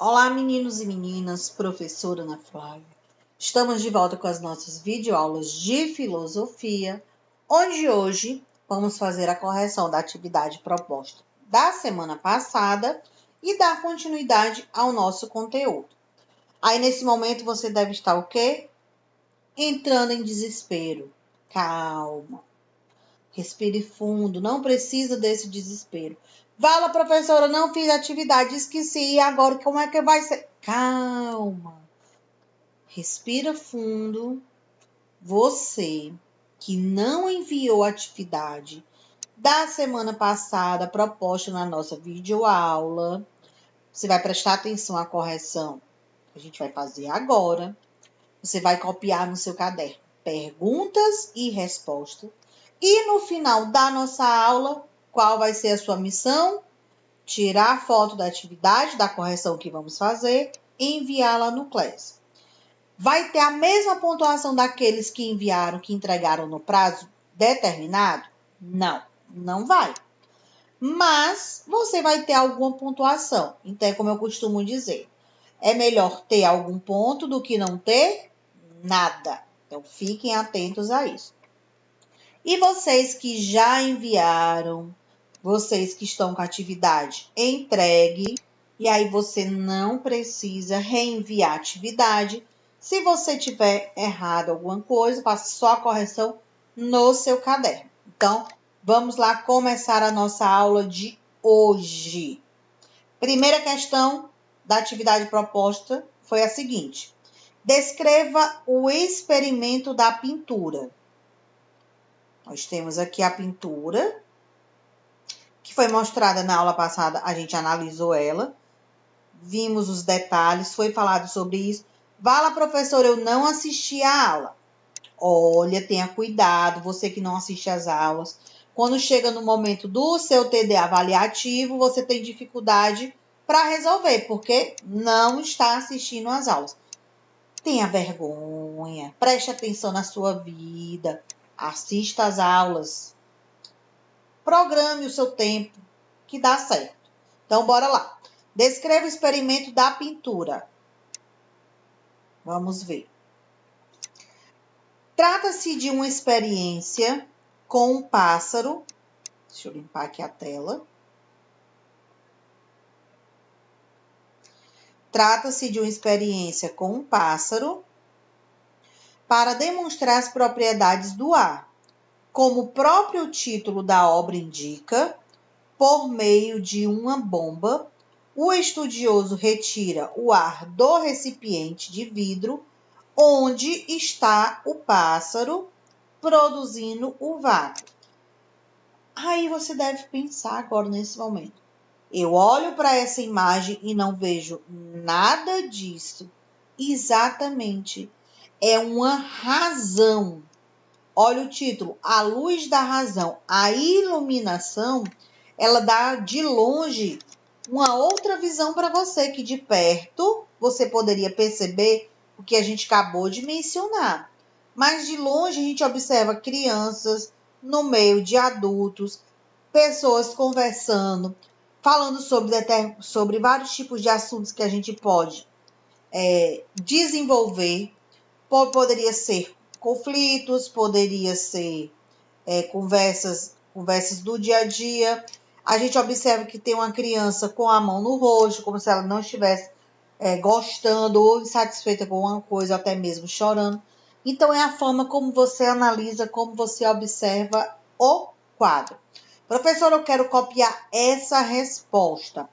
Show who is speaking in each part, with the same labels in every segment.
Speaker 1: Olá, meninos e meninas, professora Ana Flávia. Estamos de volta com as nossas videoaulas de filosofia, onde hoje vamos fazer a correção da atividade proposta da semana passada e dar continuidade ao nosso conteúdo. Aí, nesse momento, você deve estar o quê? Entrando em desespero. Calma. Respire fundo, não precisa desse desespero. Fala, professora, não fiz atividade, esqueci, e agora como é que vai ser? Calma. Respira fundo. Você que não enviou a atividade da semana passada, proposta na nossa videoaula, você vai prestar atenção à correção que a gente vai fazer agora. Você vai copiar no seu caderno perguntas e respostas. E no final da nossa aula, qual vai ser a sua missão? Tirar a foto da atividade, da correção que vamos fazer e enviá-la no Class. Vai ter a mesma pontuação daqueles que enviaram, que entregaram no prazo determinado? Não, não vai. Mas você vai ter alguma pontuação. Então, é como eu costumo dizer, é melhor ter algum ponto do que não ter nada. Então, fiquem atentos a isso. E vocês que já enviaram, vocês que estão com a atividade entregue, e aí você não precisa reenviar a atividade. Se você tiver errado alguma coisa, faça só a correção no seu caderno. Então, vamos lá começar a nossa aula de hoje. Primeira questão da atividade proposta foi a seguinte: descreva o experimento da pintura. Nós temos aqui a pintura, que foi mostrada na aula passada, a gente analisou ela, vimos os detalhes, foi falado sobre isso. Fala, professora, eu não assisti a aula. Olha, tenha cuidado, você que não assiste às aulas. Quando chega no momento do seu TD avaliativo, você tem dificuldade para resolver, porque não está assistindo às aulas. Tenha vergonha, preste atenção na sua vida, assista às aulas, programe o seu tempo, que dá certo. Então, bora lá. Descreva o experimento da pintura. Vamos ver. Trata-se de uma experiência com um pássaro. Deixa eu limpar aqui a tela. Trata-se de uma experiência com um pássaro para demonstrar as propriedades do ar. Como o próprio título da obra indica, por meio de uma bomba, o estudioso retira o ar do recipiente de vidro onde está o pássaro produzindo o vácuo. Aí você deve pensar agora nesse momento. Eu olho para essa imagem e não vejo nada disso. Exatamente. É uma razão. Olha o título, A Luz da Razão. A iluminação, ela dá de longe uma outra visão para você, que de perto você poderia perceber o que a gente acabou de mencionar. Mas de longe a gente observa crianças no meio de adultos, pessoas conversando, falando sobre vários tipos de assuntos que a gente pode desenvolver. Poderia ser conflitos, poderia ser conversas do dia a dia. A gente observa que tem uma criança com a mão no rosto, como se ela não estivesse gostando ou insatisfeita com alguma coisa, até mesmo chorando. Então, é a forma como você analisa, como você observa o quadro. Professora, eu quero copiar essa resposta.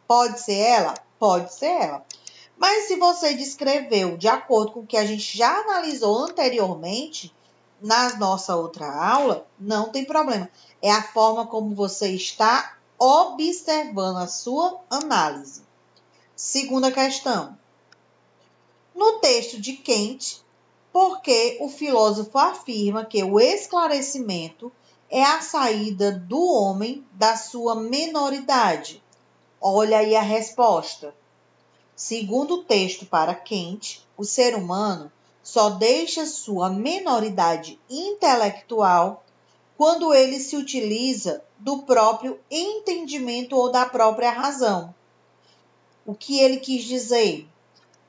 Speaker 1: Pode ser ela? Pode ser ela. Mas se você descreveu de acordo com o que a gente já analisou anteriormente, na nossa outra aula, não tem problema. É a forma como você está observando a sua análise. Segunda questão. No texto de Kant, por que o filósofo afirma que o esclarecimento é a saída do homem da sua menoridade? Olha aí a resposta. Segundo o texto para Kant, o ser humano só deixa sua menoridade intelectual quando ele se utiliza do próprio entendimento ou da própria razão. O que ele quis dizer?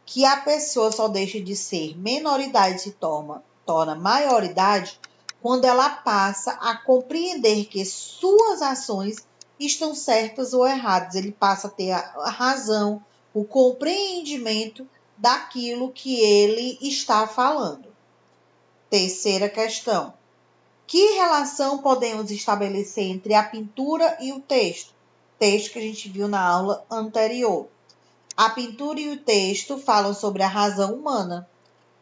Speaker 1: Que a pessoa só deixa de ser menoridade e se torna maioridade quando ela passa a compreender que suas ações estão certas ou erradas. Ele passa a ter a razão, o compreendimento daquilo que ele está falando. Terceira questão. Que relação podemos estabelecer entre a pintura e o texto? Texto que a gente viu na aula anterior. A pintura e o texto falam sobre a razão humana.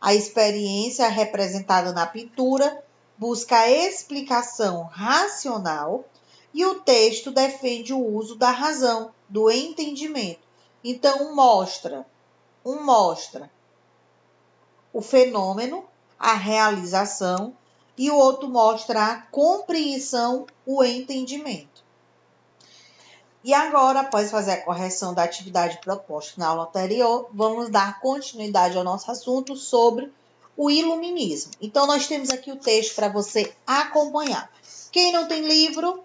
Speaker 1: A experiência representada na pintura busca a explicação racional e o texto defende o uso da razão, do entendimento. Então, um mostra o fenômeno, a realização, e o outro mostra a compreensão, o entendimento. E agora, após fazer a correção da atividade proposta na aula anterior, vamos dar continuidade ao nosso assunto sobre o iluminismo. Então, nós temos aqui o texto para você acompanhar. Quem não tem livro,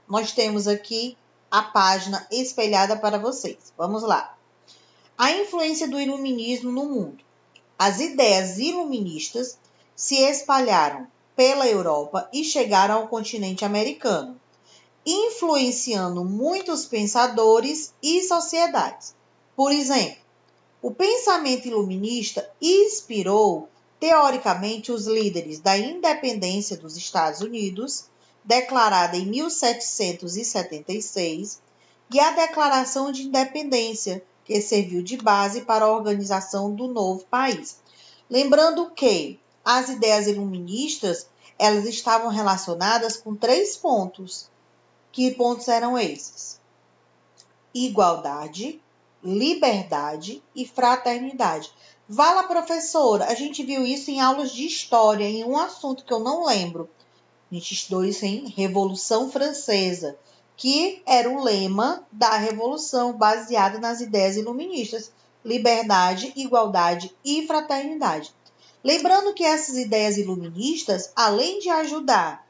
Speaker 1: nós temos aqui a página espelhada para vocês. Vamos lá. A influência do iluminismo no mundo. As ideias iluministas se espalharam pela Europa e chegaram ao continente americano, influenciando muitos pensadores e sociedades. Por exemplo, o pensamento iluminista inspirou, teoricamente, os líderes da independência dos Estados Unidos, declarada em 1776, e a Declaração de Independência, que serviu de base para a organização do novo país. Lembrando que as ideias iluministas, elas estavam relacionadas com 3 pontos. Que pontos eram esses? Igualdade, liberdade e fraternidade. Vala, professora, a gente viu isso em aulas de história, em um assunto que eu não lembro. A gente estudou isso em Revolução Francesa, que era o lema da Revolução baseada nas ideias iluministas. Liberdade, igualdade e fraternidade. Lembrando que essas ideias iluministas, além de ajudar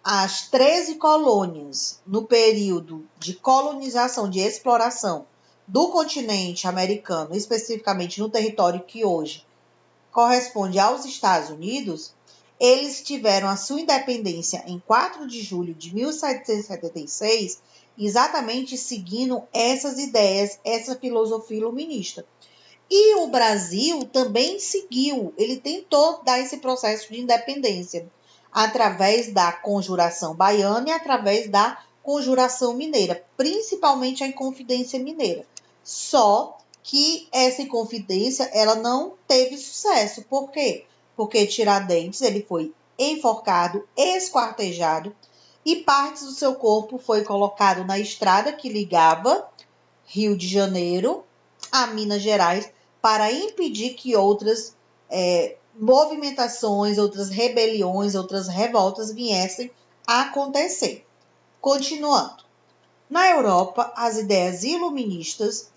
Speaker 1: as 13 colônias no período de colonização, de exploração do continente americano, especificamente no território que hoje corresponde aos Estados Unidos, eles tiveram a sua independência em 4 de julho de 1776, exatamente seguindo essas ideias, essa filosofia iluminista. E o Brasil também seguiu, ele tentou dar esse processo de independência através da Conjuração Baiana e através da Conjuração Mineira, principalmente a Inconfidência Mineira. Só que essa Inconfidência ela não teve sucesso. Por quê? Porque Tiradentes ele foi enforcado, esquartejado e partes do seu corpo foi colocado na estrada que ligava Rio de Janeiro a Minas Gerais para impedir que outras movimentações, outras rebeliões, outras revoltas viessem a acontecer. Continuando. Na Europa, as ideias iluministas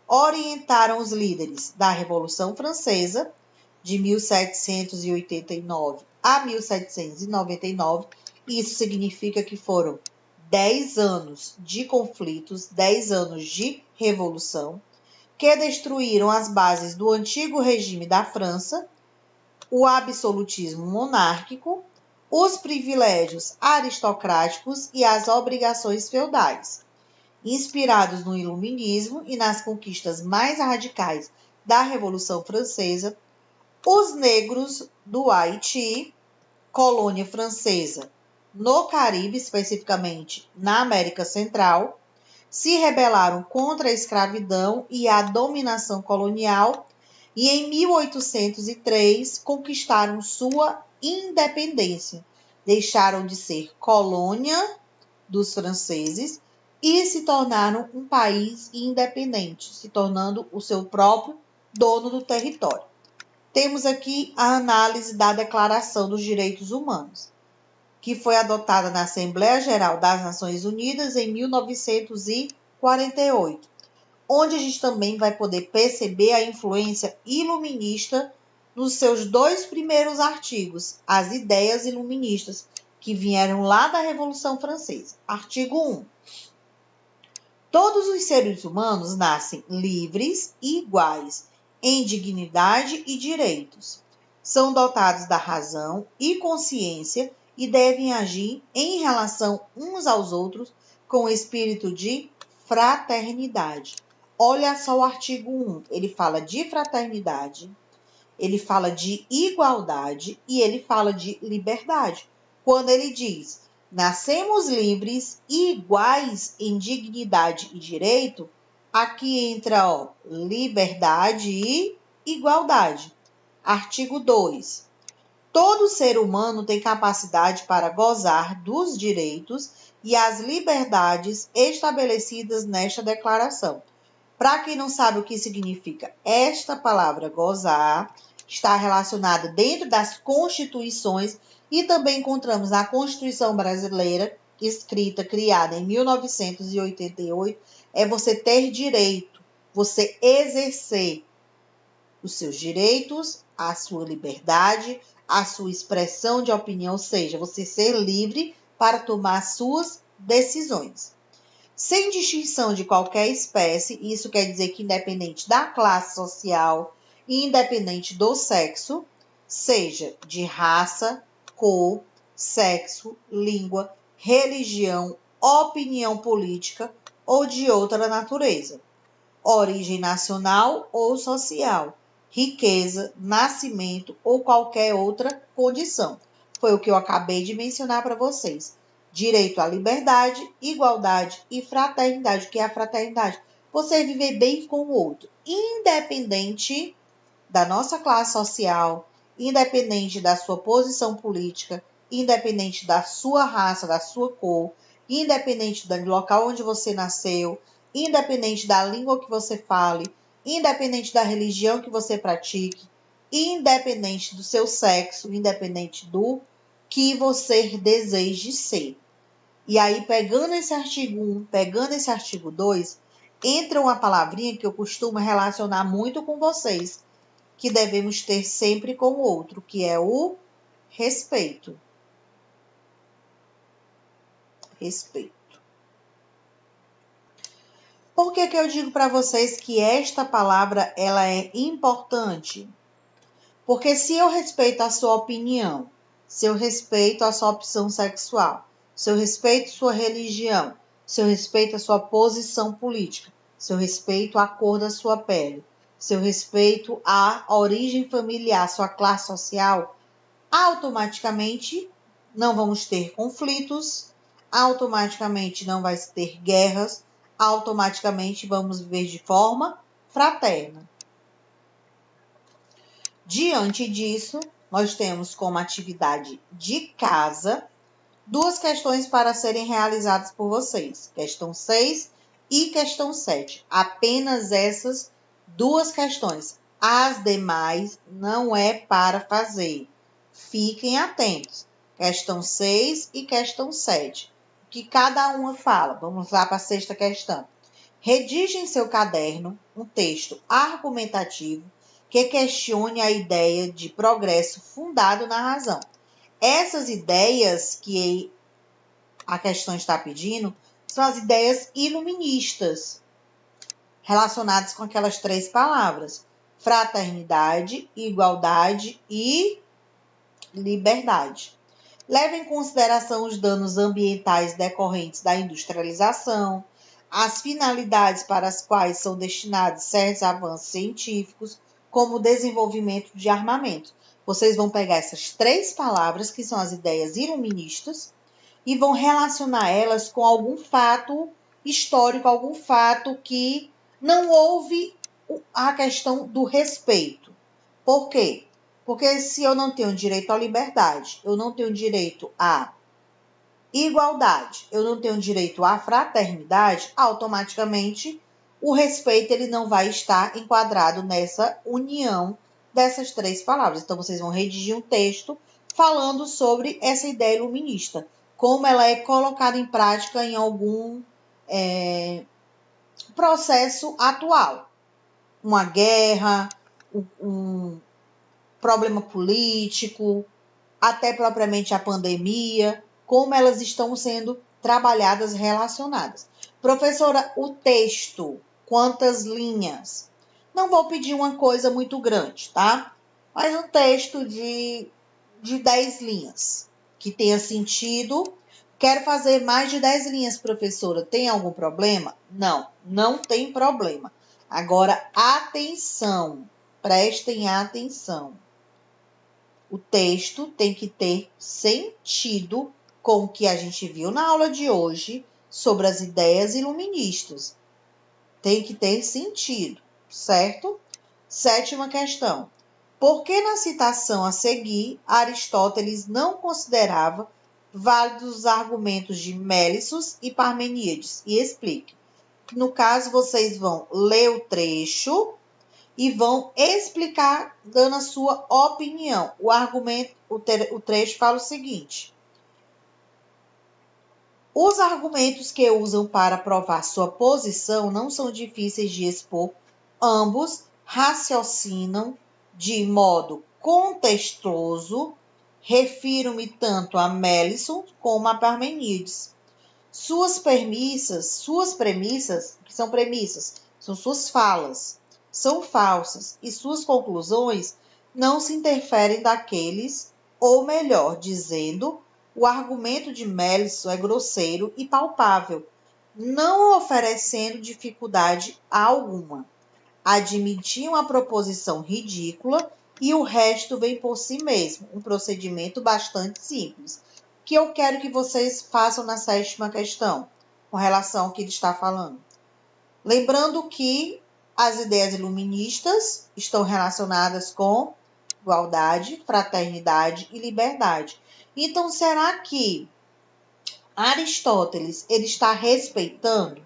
Speaker 1: orientaram os líderes da Revolução Francesa, de 1789 a 1799. Isso significa que foram 10 anos de conflitos, 10 anos de revolução, que destruíram as bases do antigo regime da França, o absolutismo monárquico, os privilégios aristocráticos e as obrigações feudais. Inspirados no iluminismo e nas conquistas mais radicais da Revolução Francesa, os negros do Haiti, colônia francesa, no Caribe, especificamente na América Central, se rebelaram contra a escravidão e a dominação colonial e em 1803 conquistaram sua independência. Deixaram de ser colônia dos franceses e se tornaram um país independente, se tornando o seu próprio dono do território. Temos aqui a análise da Declaração dos Direitos Humanos, que foi adotada na Assembleia Geral das Nações Unidas em 1948, onde a gente também vai poder perceber a influência iluminista nos seus 2 primeiros artigos, as ideias iluministas, que vieram lá da Revolução Francesa. Artigo 1. Todos os seres humanos nascem livres e iguais em dignidade e direitos. São dotados da razão e consciência e devem agir em relação uns aos outros com espírito de fraternidade. Olha só o artigo 1, ele fala de fraternidade, ele fala de igualdade e ele fala de liberdade. Quando ele diz, nascemos livres e iguais em dignidade e direito, aqui entra liberdade e igualdade. Artigo 2. Todo ser humano tem capacidade para gozar dos direitos e as liberdades estabelecidas nesta declaração. Para quem não sabe o que significa esta palavra gozar, está relacionada dentro das constituições e também encontramos na Constituição Brasileira, criada em 1988, é você ter direito, você exercer os seus direitos, a sua liberdade, a sua expressão de opinião, ou seja, você ser livre para tomar suas decisões. Sem distinção de qualquer espécie, isso quer dizer que independente da classe social e independente do sexo, seja de raça, cor, sexo, língua, religião, opinião política ou de outra natureza, origem nacional ou social, riqueza, nascimento ou qualquer outra condição. Foi o que eu acabei de mencionar para vocês. Direito à liberdade, igualdade e fraternidade. O que é a fraternidade? Você viver bem com o outro, independente da nossa classe social, independente da sua posição política, independente da sua raça, da sua cor, independente do local onde você nasceu, independente da língua que você fale, independente da religião que você pratique, independente do seu sexo, independente do que você deseje ser. E aí, pegando esse artigo 1, pegando esse artigo 2, entra uma palavrinha que eu costumo relacionar muito com vocês, que devemos ter sempre com o outro, que é o respeito. Respeito. Por que eu digo para vocês que esta palavra ela é importante? Porque se eu respeito a sua opinião, se eu respeito a sua opção sexual, se eu respeito sua religião, se eu respeito a sua posição política, se eu respeito a cor da sua pele, se eu respeito a origem familiar, sua classe social, automaticamente não vamos ter conflitos, automaticamente não vai ter guerras, automaticamente vamos viver de forma fraterna. Diante disso, nós temos como atividade de casa 2 questões para serem realizadas por vocês. Questão 6 e questão 7. Apenas essas 2 questões. As demais não é para fazer. Fiquem atentos. Questão 6 e questão 7. O que cada uma fala? Vamos lá para a 6ª questão. Redige em seu caderno um texto argumentativo que questione a ideia de progresso fundado na razão. Essas ideias que a questão está pedindo são as ideias iluministas, relacionadas com aquelas 3 palavras: fraternidade, igualdade e liberdade. Leve em consideração os danos ambientais decorrentes da industrialização, as finalidades para as quais são destinados certos avanços científicos, como o desenvolvimento de armamentos. Vocês vão pegar essas 3 palavras, que são as ideias iluministas, e vão relacionar elas com algum fato histórico, algum fato que não houve a questão do respeito. Por quê? Porque se eu não tenho direito à liberdade, eu não tenho direito à igualdade, eu não tenho direito à fraternidade, automaticamente o respeito ele não vai estar enquadrado nessa união dessas 3 palavras. Então, vocês vão redigir um texto falando sobre essa ideia iluminista, como ela é colocada em prática em algum processo atual. Uma guerra, um problema político, até propriamente a pandemia, como elas estão sendo trabalhadas, relacionadas. Professora, o texto, quantas linhas? Não vou pedir uma coisa muito grande, tá? Mas um texto de 10 linhas, que tenha sentido. Quero fazer mais de 10 linhas, professora. Tem algum problema? Não, não tem problema. Agora, atenção, prestem atenção. O texto tem que ter sentido com o que a gente viu na aula de hoje sobre as ideias iluministas. Tem que ter sentido, certo? 7ª questão. Por que na citação a seguir, Aristóteles não considerava válidos os argumentos de Melissus e Parmeníades? E explique. No caso, vocês vão ler o trecho e vão explicar, dando a sua opinião. O argumento, o trecho fala o seguinte: os argumentos que usam para provar sua posição não são difíceis de expor, ambos raciocinam de modo contextuoso, refiro-me tanto a Melisson como a Parmeníades. Suas premissas, que são premissas, são suas falas, são falsas, e suas conclusões não se interferem daqueles, ou melhor dizendo, o argumento de Melisson é grosseiro e palpável, não oferecendo dificuldade alguma. Admitiam a proposição ridícula e o resto vem por si mesmo, um procedimento bastante simples, que eu quero que vocês façam na 7ª questão, com relação ao que ele está falando. Lembrando que as ideias iluministas estão relacionadas com igualdade, fraternidade e liberdade. Então, será que Aristóteles ele está respeitando,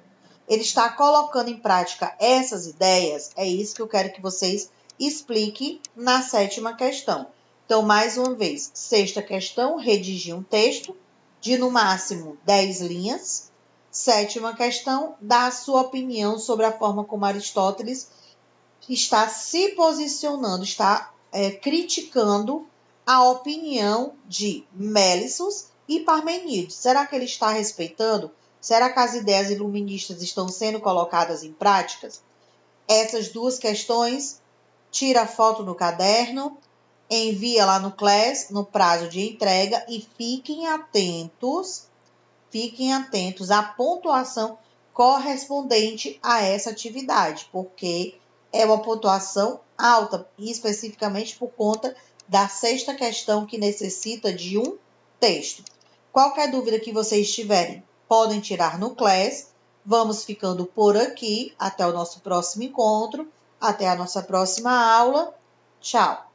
Speaker 1: ele está colocando em prática essas ideias? É isso que eu quero que vocês expliquem na 7ª questão. Então, mais uma vez, 6ª questão, redigir um texto de no máximo 10 linhas. 7ª questão, dar a sua opinião sobre a forma como Aristóteles está se posicionando, está criticando a opinião de Melissus e Parmeníades. Será que ele está respeitando? Será que as ideias iluministas estão sendo colocadas em práticas? Essas duas questões, tira a foto no caderno, envia lá no Class, no prazo de entrega, e fiquem atentos à pontuação correspondente a essa atividade, porque é uma pontuação alta, especificamente por conta da 6ª questão, que necessita de um texto. Qualquer dúvida que vocês tiverem, podem tirar no Class. Vamos ficando por aqui. Até o nosso próximo encontro. Até a nossa próxima aula. Tchau!